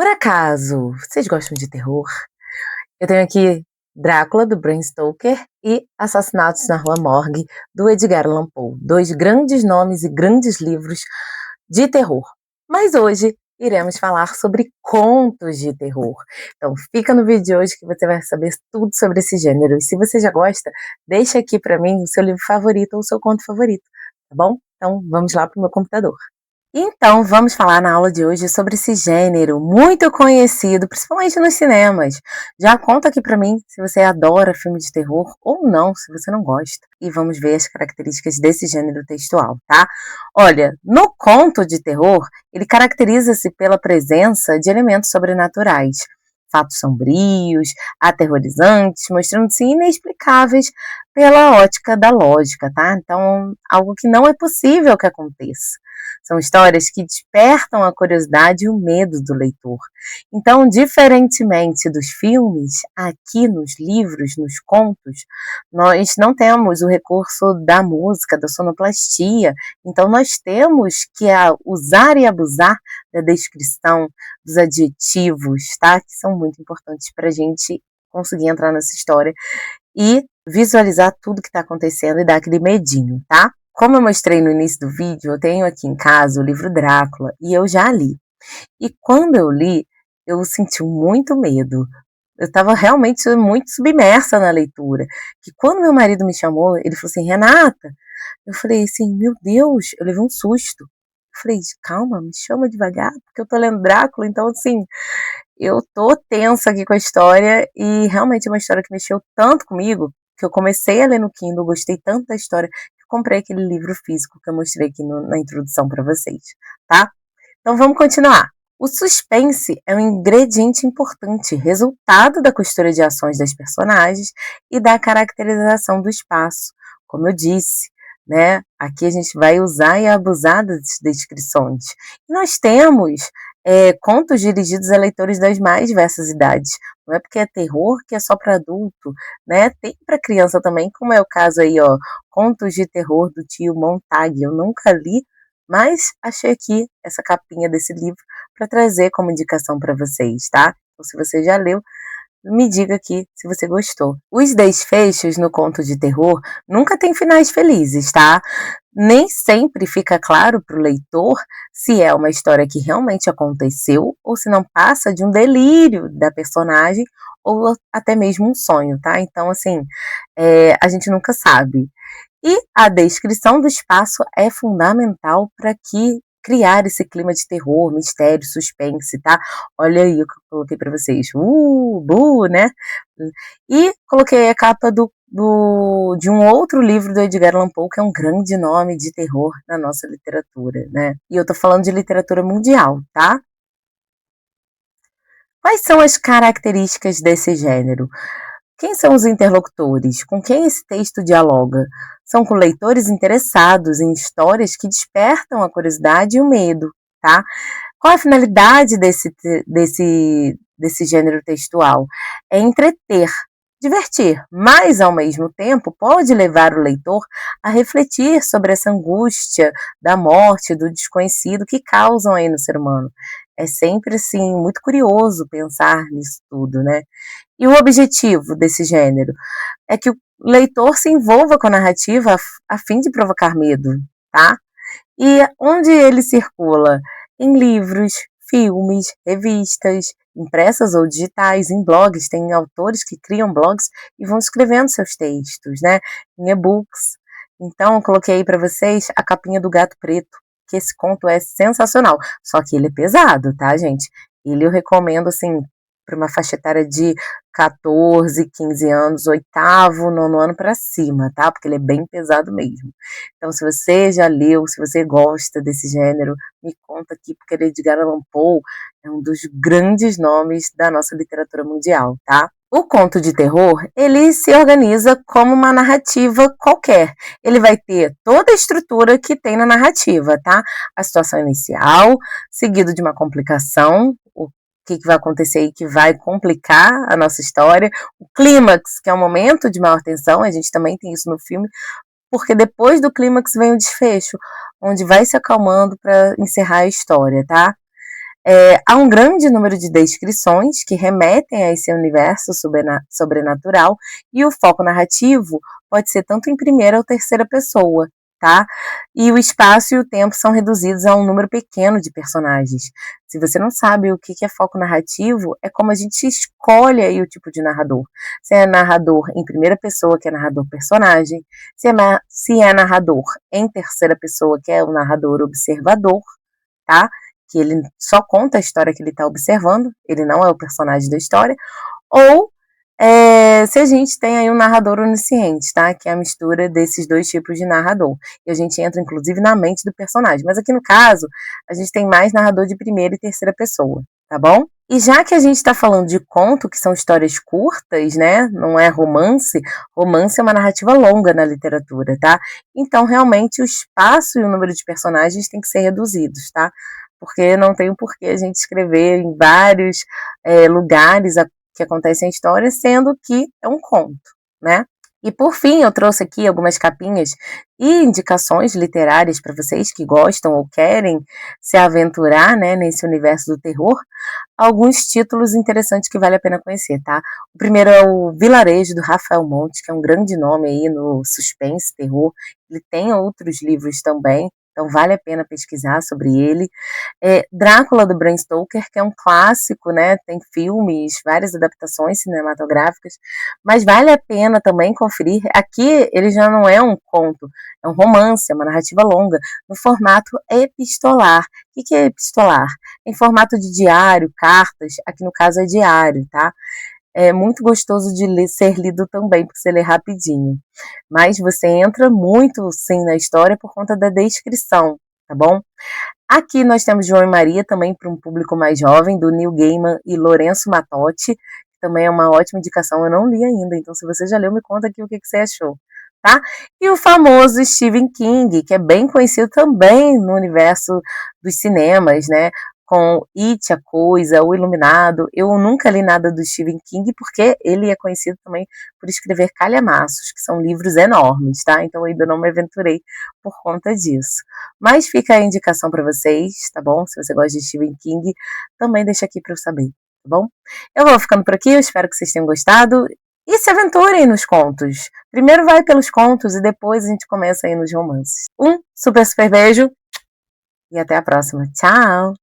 Por acaso, vocês gostam de terror? Eu tenho aqui Drácula, do Bram Stoker, e Assassinatos na Rua Morgue, do Edgar Allan Poe. Dois grandes nomes e grandes livros de terror. Mas hoje iremos falar sobre contos de terror. Então fica no vídeo de hoje que você vai saber tudo sobre esse gênero. E se você já gosta, deixa aqui para mim o seu livro favorito ou o seu conto favorito, tá bom? Então vamos lá para o meu computador. Então, vamos falar na aula de hoje sobre esse gênero muito conhecido, principalmente nos cinemas. Já conta aqui pra mim se você adora filme de terror ou não, se você não gosta. E vamos ver as características desse gênero textual, tá? Olha, no conto de terror, ele caracteriza-se pela presença de elementos sobrenaturais, fatos sombrios, aterrorizantes, mostrando-se inexplicáveis pela ótica da lógica, tá? Então, algo que não é possível que aconteça. São histórias que despertam a curiosidade e o medo do leitor. Então, diferentemente dos filmes, aqui nos livros, nos contos, nós não temos o recurso da música, da sonoplastia. Então, nós temos que usar e abusar da descrição, dos adjetivos, tá? Que são muito importantes para a gente conseguir entrar nessa história e visualizar tudo que está acontecendo e dar aquele medinho, tá? Como eu mostrei no início do vídeo, eu tenho aqui em casa o livro Drácula e eu já li. E quando eu li, eu senti muito medo. Eu estava realmente muito submersa na leitura. Que quando meu marido me chamou, ele falou assim, Renata, eu falei assim, meu Deus, eu levei um susto. Eu falei, calma, me chama devagar, porque eu tô lendo Drácula, então assim, eu tô tensa aqui com a história e realmente é uma história que mexeu tanto comigo que eu comecei a ler no Kindle, gostei tanto da história que comprei aquele livro físico que eu mostrei aqui na introdução para vocês, tá? Então vamos continuar. O suspense é um ingrediente importante, resultado da costura de ações das personagens e da caracterização do espaço. Como eu disse, né? Aqui a gente vai usar e abusar das descrições. E nós temos contos dirigidos a leitores das mais diversas idades. Não é porque é terror que é só para adulto, né? Tem para criança também, como é o caso aí, ó, Contos de Terror do Tio Montag. Eu nunca li, mas achei aqui essa capinha desse livro para trazer como indicação para vocês, tá? Então, se você já leu, me diga aqui se você gostou. Os desfechos no conto de terror nunca têm finais felizes, tá? Nem sempre fica claro para o leitor se é uma história que realmente aconteceu ou se não passa de um delírio da personagem ou até mesmo um sonho, tá? Então, assim, a gente nunca sabe. E a descrição do espaço é fundamental para que criar esse clima de terror, mistério, suspense, tá? Olha aí o que eu coloquei para vocês. Né? E coloquei a capa de um outro livro do Edgar Allan Poe, que é um grande nome de terror na nossa literatura, né? E eu tô falando de literatura mundial, tá? Quais são as características desse gênero? Quem são os interlocutores? Com quem esse texto dialoga? São com leitores interessados em histórias que despertam a curiosidade e o medo, tá? Qual a finalidade desse gênero textual? É entreter, divertir, mas ao mesmo tempo pode levar o leitor a refletir sobre essa angústia da morte, do desconhecido que causam aí no ser humano. É sempre assim muito curioso pensar nisso tudo, né? E o objetivo desse gênero é que o leitor se envolva com a narrativa a fim de provocar medo, tá? E onde ele circula? Em livros, filmes, revistas, impressas ou digitais, em blogs. Tem autores que criam blogs e vão escrevendo seus textos, né? Em e-books. Então, eu coloquei aí para vocês a capinha do Gato Preto, que esse conto é sensacional. Só que ele é pesado, tá, gente? Ele eu recomendo, assim, para uma faixa etária de 14, 15 anos, oitavo, nono ano para cima, tá? Porque ele é bem pesado mesmo. Então, se você já leu, se você gosta desse gênero, me conta aqui, porque Edgar Allan Poe é um dos grandes nomes da nossa literatura mundial, tá? O conto de terror, ele se organiza como uma narrativa qualquer. Ele vai ter toda a estrutura que tem na narrativa, tá? A situação inicial, seguido de uma complicação, o que vai acontecer aí que vai complicar a nossa história. O clímax, que é um momento de maior tensão, a gente também tem isso no filme, porque depois do clímax vem o desfecho, onde vai se acalmando para encerrar a história, tá? Há um grande número de descrições que remetem a esse universo sobrenatural e o foco narrativo pode ser tanto em primeira ou terceira pessoa, tá? E o espaço e o tempo são reduzidos a um número pequeno de personagens. Se você não sabe o que é foco narrativo, é como a gente escolhe aí o tipo de narrador. Se é narrador em primeira pessoa, que é narrador personagem, se é narrador em terceira pessoa, que é o narrador observador, tá? Que ele só conta a história que ele está observando, ele não é o personagem da história, ou se a gente tem aí um narrador onisciente, tá? Que é a mistura desses dois tipos de narrador. E a gente entra, inclusive, na mente do personagem. Mas aqui no caso, a gente tem mais narrador de primeira e terceira pessoa, tá bom? E já que a gente está falando de conto, que são histórias curtas, né? Não é romance. Romance é uma narrativa longa na literatura, tá? Então, realmente, o espaço e o número de personagens tem que ser reduzidos, tá? Porque não tem por que a gente escrever em vários lugares que acontecem a história, sendo que é um conto, né? E por fim, eu trouxe aqui algumas capinhas e indicações literárias para vocês que gostam ou querem se aventurar, né, nesse universo do terror. Alguns títulos interessantes que vale a pena conhecer, tá? O primeiro é o Vilarejo, do Rafael Monte, que é um grande nome aí no suspense, terror. Ele tem outros livros também, então vale a pena pesquisar sobre ele. Drácula, do Bram Stoker, que é um clássico, né? Tem filmes, várias adaptações cinematográficas, mas vale a pena também conferir. Aqui ele já não é um conto, é um romance, é uma narrativa longa, no formato epistolar. O que é epistolar? Em formato de diário, cartas, aqui no caso é diário, tá? É muito gostoso de ser lido também, porque você lê rapidinho. Mas você entra muito, sim, na história por conta da descrição, tá bom? Aqui nós temos João e Maria, também para um público mais jovem, do Neil Gaiman e Lourenço Mattotti, que também é uma ótima indicação, eu não li ainda, então se você já leu, me conta aqui o que você achou, tá? E o famoso Stephen King, que é bem conhecido também no universo dos cinemas, né? Com It, a Coisa, O Iluminado. Eu nunca li nada do Stephen King, porque ele é conhecido também por escrever calhamaços, que são livros enormes, tá? Então eu ainda não me aventurei por conta disso. Mas fica a indicação para vocês, tá bom? Se você gosta de Stephen King, também deixa aqui para eu saber, tá bom? Eu vou ficando por aqui, eu espero que vocês tenham gostado. E se aventurem nos contos. Primeiro vai pelos contos e depois a gente começa aí nos romances. Um super beijo e até a próxima. Tchau!